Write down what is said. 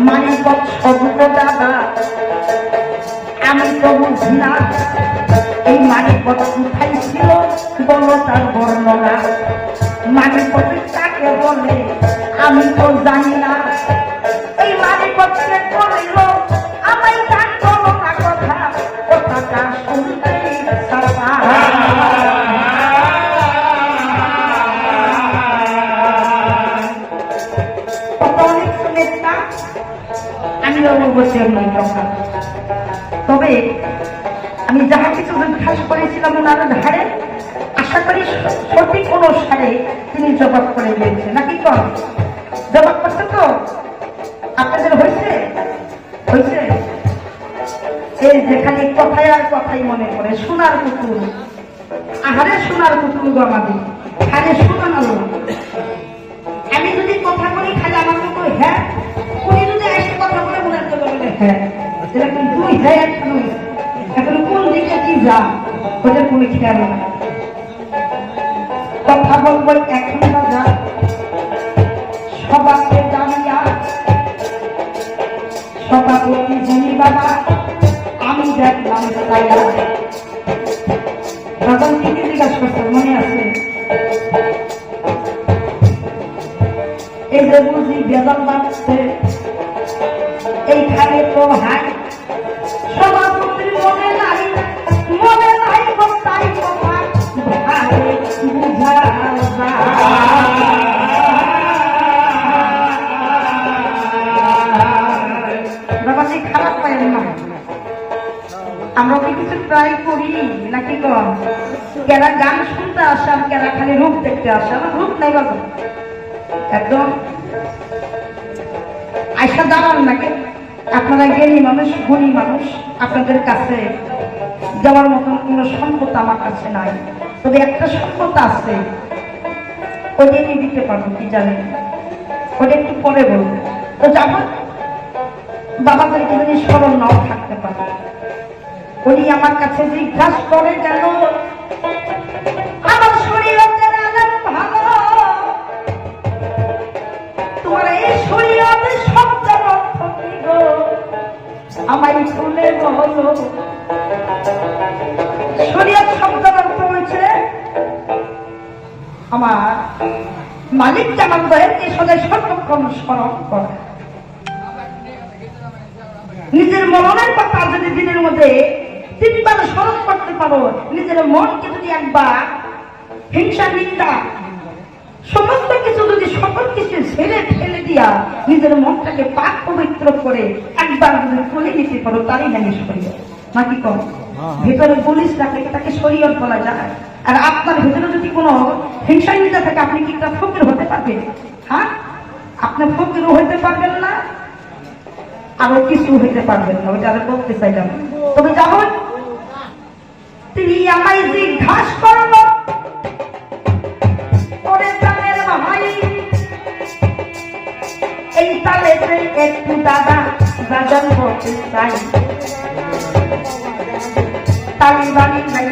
মানিক শব্দ দাদা আমি তো বুঝি না এই মানিক কোথায় ছিল বলো তার বর্ণনা। মানিক কাকে বলে আমি তো জানি না। এই মানিক কে করিল আমায় জানতো না কথা, কথাটা শুনতেই সারা তবে আমি যাহা কিছু জিজ্ঞাস করেছিলাম ওনার ধারে, আশা করি সঠিক অনুসারে তিনি জবাব করে দিয়েছে নাকি কম জবাব করছে তো আপনাদের হয়েছে হয়েছে। এই যেখানে কথায় আর কথাই মনে করে সোনার পুতুল, আহারে সোনার পুতুল গো আমাদের খালি শোনানো। আমি যদি কথা বলি খালি আমার মতো হ্যাঁ, উনি যদি এসে কথা বলে মনে করতে হ্যাঁ, এরকম দুই হ্যাঁ একটা নয়। এখন কোন দিকে কি যা ওদের কোনো খেয়াল না। কথা বলবো এখন বাজা সবাইকে জানিয়া সভাপতি যিনি বাবা আমি দেখলাম তখন কি জিজ্ঞাসা করতে মনে আছে? এই যে বুঝি বেদন বাড়ছে এইখানে তো হাই সভাপতির মনে নাই তাই কথা বুঝা খারাপ পাই না। আমরা কি কিছু ট্রাই করি নাকি কম? কেরা গান শুনতে আসে আর কেরা খালি রূপ দেখতে আসে? আমার রূপ নাই বাবা একদম আয়সা দাঁড়ান নাকি? আপনারা জ্ঞানী মানুষ, গুণী মানুষ, আপনাদের কাছে যাওয়ার মতন কোন সম্পদ আমার কাছে নাই। তবে একটা সম্পদ আছে, ওটা নিয়ে দিতে পারবো কি জানেন? ওটা একটু পরে বলবো। তো যখন বাবাদেরকে যদি স্মরণ নাও থাকতে পারে, উনি আমার কাছে জিজ্ঞাসা করে কেন আমার শরীয়তের আলেম ভালো, তোমার এই শরীয়তের শব্দের অর্থ কি গো আমায় শুনে বলো। শরীয়ত শব্দের অর্থ হয়েছে আমার মালিক যেমন দয়াকে সদাই সর্বক্ষণ স্মরণ করে। নিজের মরণের কথা যদি দিনের মধ্যে তিনবার স্মরণ করতে পারো, নিজের মনকে যদি একবার হিংসা নিন্দা সমস্ত কিছু যদি সকল কিছু ছেড়ে ফেলে দিয়া নিজের মনটাকে পাক পবিত্র করে একবার যদি তুলে নিতে পারো, তারই নামে শরীয়ত নাকি কম? ভেতরে পুলিশ রাখলে তাকে শরীয়ত বলা যায়। আর আপনার ভেতরে যদি কোনো হিংসা নিন্দা থাকে, আপনি কি একটা ফকির হতে পারবেন? হ্যাঁ, আপনি ফকিরও হইতে পারবেন না, আরো কিছু হইতে পারবেন না, ওইটা আমি বলতে চাইলাম। তবে যখন তিনি আমায় জিজ্ঞাসা করলো ওরে তালের ভাই এই তালে একটু দাদা গাজন করতে চাই, তালিবানি নাই